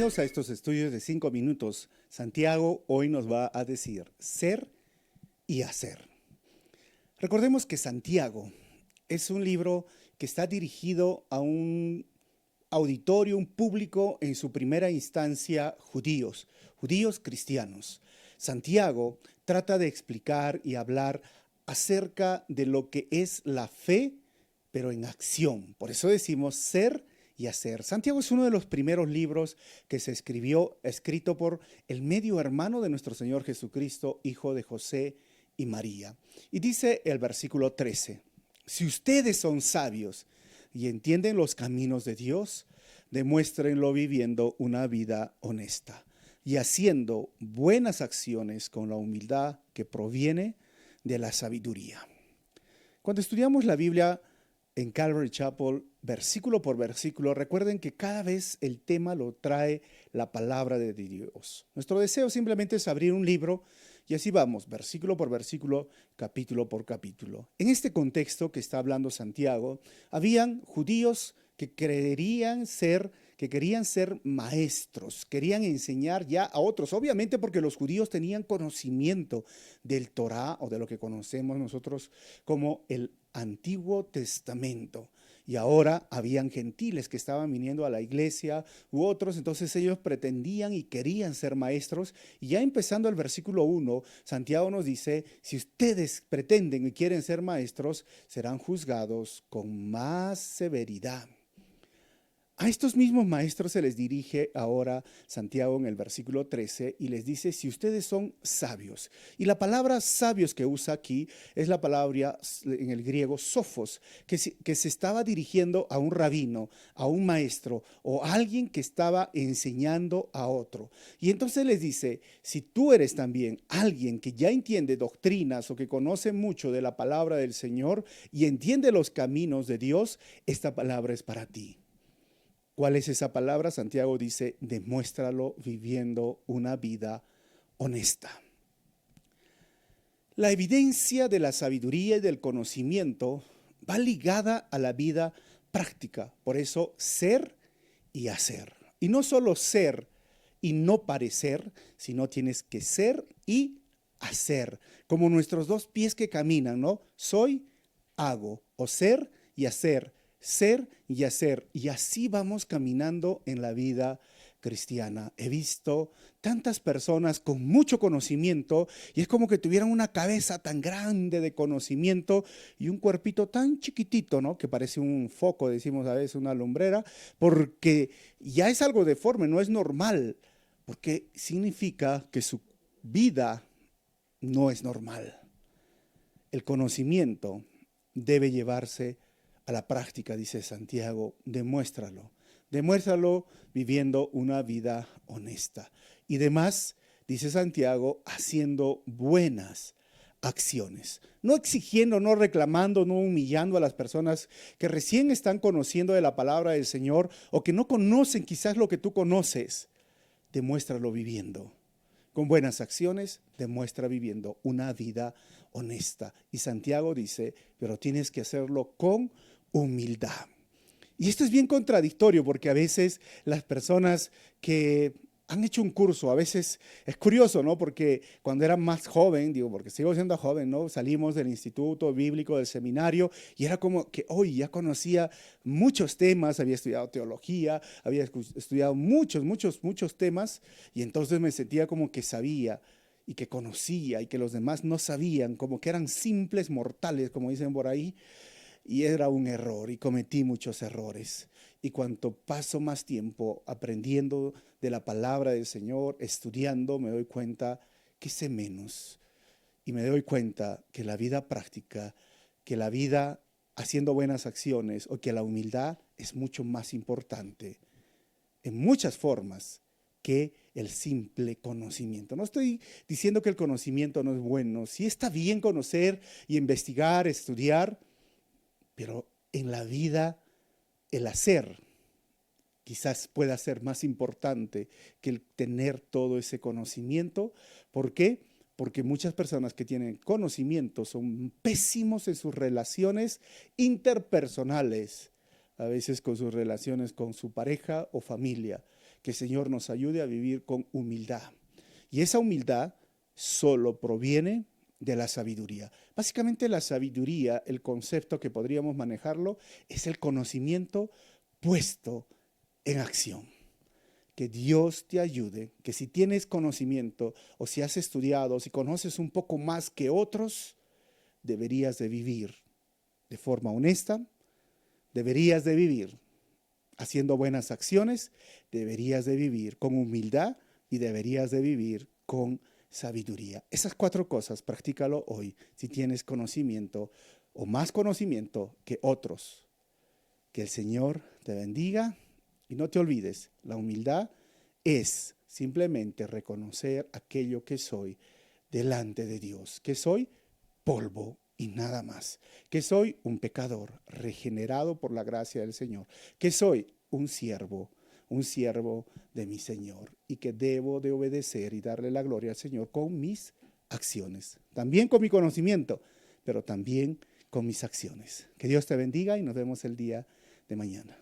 Bienvenidos a estos estudios de 5 minutos. Santiago hoy nos va a decir ser y hacer. Recordemos que Santiago es un libro que está dirigido a un auditorio, un público en su primera instancia judíos cristianos. Santiago trata de explicar y hablar acerca de lo que es la fe, pero en acción. Por eso decimos ser y hacer. Santiago es uno de los primeros libros que se escrito por el medio hermano de nuestro Señor Jesucristo, hijo de José y María. Y dice el versículo 13, si ustedes son sabios y entienden los caminos de Dios, demuéstrenlo viviendo una vida honesta y haciendo buenas acciones con la humildad que proviene de la sabiduría. Cuando estudiamos la Biblia en Calvary Chapel, versículo por versículo, recuerden que cada vez el tema lo trae la palabra de Dios. Nuestro deseo simplemente es abrir un libro y así vamos, versículo por versículo, capítulo por capítulo. En este contexto que está hablando Santiago, habían judíos que querían ser maestros, querían enseñar ya a otros, obviamente porque los judíos tenían conocimiento del Torá o de lo que conocemos nosotros como el Antiguo Testamento. Y ahora habían gentiles que estaban viniendo a la iglesia u otros, entonces ellos pretendían y querían ser maestros. Y ya empezando el versículo 1, Santiago nos dice, si ustedes pretenden y quieren ser maestros, serán juzgados con más severidad. A estos mismos maestros se les dirige ahora Santiago en el versículo 13 y les dice, si ustedes son sabios. Y la palabra sabios que usa aquí es la palabra en el griego sofos, que se estaba dirigiendo a un rabino, a un maestro o a alguien que estaba enseñando a otro. Y entonces les dice, si tú eres también alguien que ya entiende doctrinas o que conoce mucho de la palabra del Señor y entiende los caminos de Dios, esta palabra es para ti. ¿Cuál es esa palabra? Santiago dice, demuéstralo viviendo una vida honesta. La evidencia de la sabiduría y del conocimiento va ligada a la vida práctica. Por eso, ser y hacer. Y no solo ser y no parecer, sino tienes que ser y hacer. Como nuestros dos pies que caminan, ¿no? Soy, hago, o ser y hacer. Ser y hacer, y así vamos caminando en la vida cristiana. He visto tantas personas con mucho conocimiento y es como que tuvieran una cabeza tan grande de conocimiento y un cuerpito tan chiquitito, ¿no? Que parece un foco, decimos a veces una lumbrera, porque ya es algo deforme, no es normal, porque significa que su vida no es normal. El conocimiento debe llevarse a la práctica, dice Santiago, demuéstralo viviendo una vida honesta. Y demás, dice Santiago, haciendo buenas acciones. No exigiendo, no reclamando, no humillando a las personas que recién están conociendo de la palabra del Señor o que no conocen quizás lo que tú conoces. Demuéstralo viviendo. Con buenas acciones, demuestra viviendo una vida honesta. Y Santiago dice, pero tienes que hacerlo con humildad. Y esto es bien contradictorio porque a veces las personas que han hecho un curso, a veces es curioso, ¿no? Porque cuando era más joven, digo, porque sigo siendo joven, ¿no? Salimos del instituto bíblico, del seminario, y era como que hoy ya conocía muchos temas, había estudiado teología, había estudiado muchos temas, y entonces me sentía como que sabía y que conocía y que los demás no sabían, como que eran simples mortales, como dicen por ahí. Y era un error y cometí muchos errores. Y cuanto paso más tiempo aprendiendo de la palabra del Señor, estudiando, me doy cuenta que sé menos. Y me doy cuenta que la vida práctica, que la vida haciendo buenas acciones o que la humildad es mucho más importante en muchas formas que el simple conocimiento. No estoy diciendo que el conocimiento no es bueno. Sí está bien conocer y investigar, estudiar, pero en la vida el hacer quizás pueda ser más importante que el tener todo ese conocimiento. ¿Por qué? Porque muchas personas que tienen conocimiento son pésimos en sus relaciones interpersonales, a veces con sus relaciones con su pareja o familia. Que el Señor nos ayude a vivir con humildad. Y esa humildad solo proviene de la sabiduría. Básicamente la sabiduría, el concepto que podríamos manejarlo, es el conocimiento puesto en acción. Que Dios te ayude, que si tienes conocimiento o si has estudiado, si conoces un poco más que otros, deberías de vivir de forma honesta, deberías de vivir haciendo buenas acciones, deberías de vivir con humildad y deberías de vivir con sabiduría. Esas 4 cosas, practícalo hoy si tienes conocimiento o más conocimiento que otros. Que el Señor te bendiga y no te olvides, la humildad es simplemente reconocer aquello que soy delante de Dios, que soy polvo y nada más, que soy un pecador regenerado por la gracia del Señor, que soy un siervo de mi Señor y que debo de obedecer y darle la gloria al Señor con mis acciones, también con mi conocimiento, pero también con mis acciones. Que Dios te bendiga y nos vemos el día de mañana.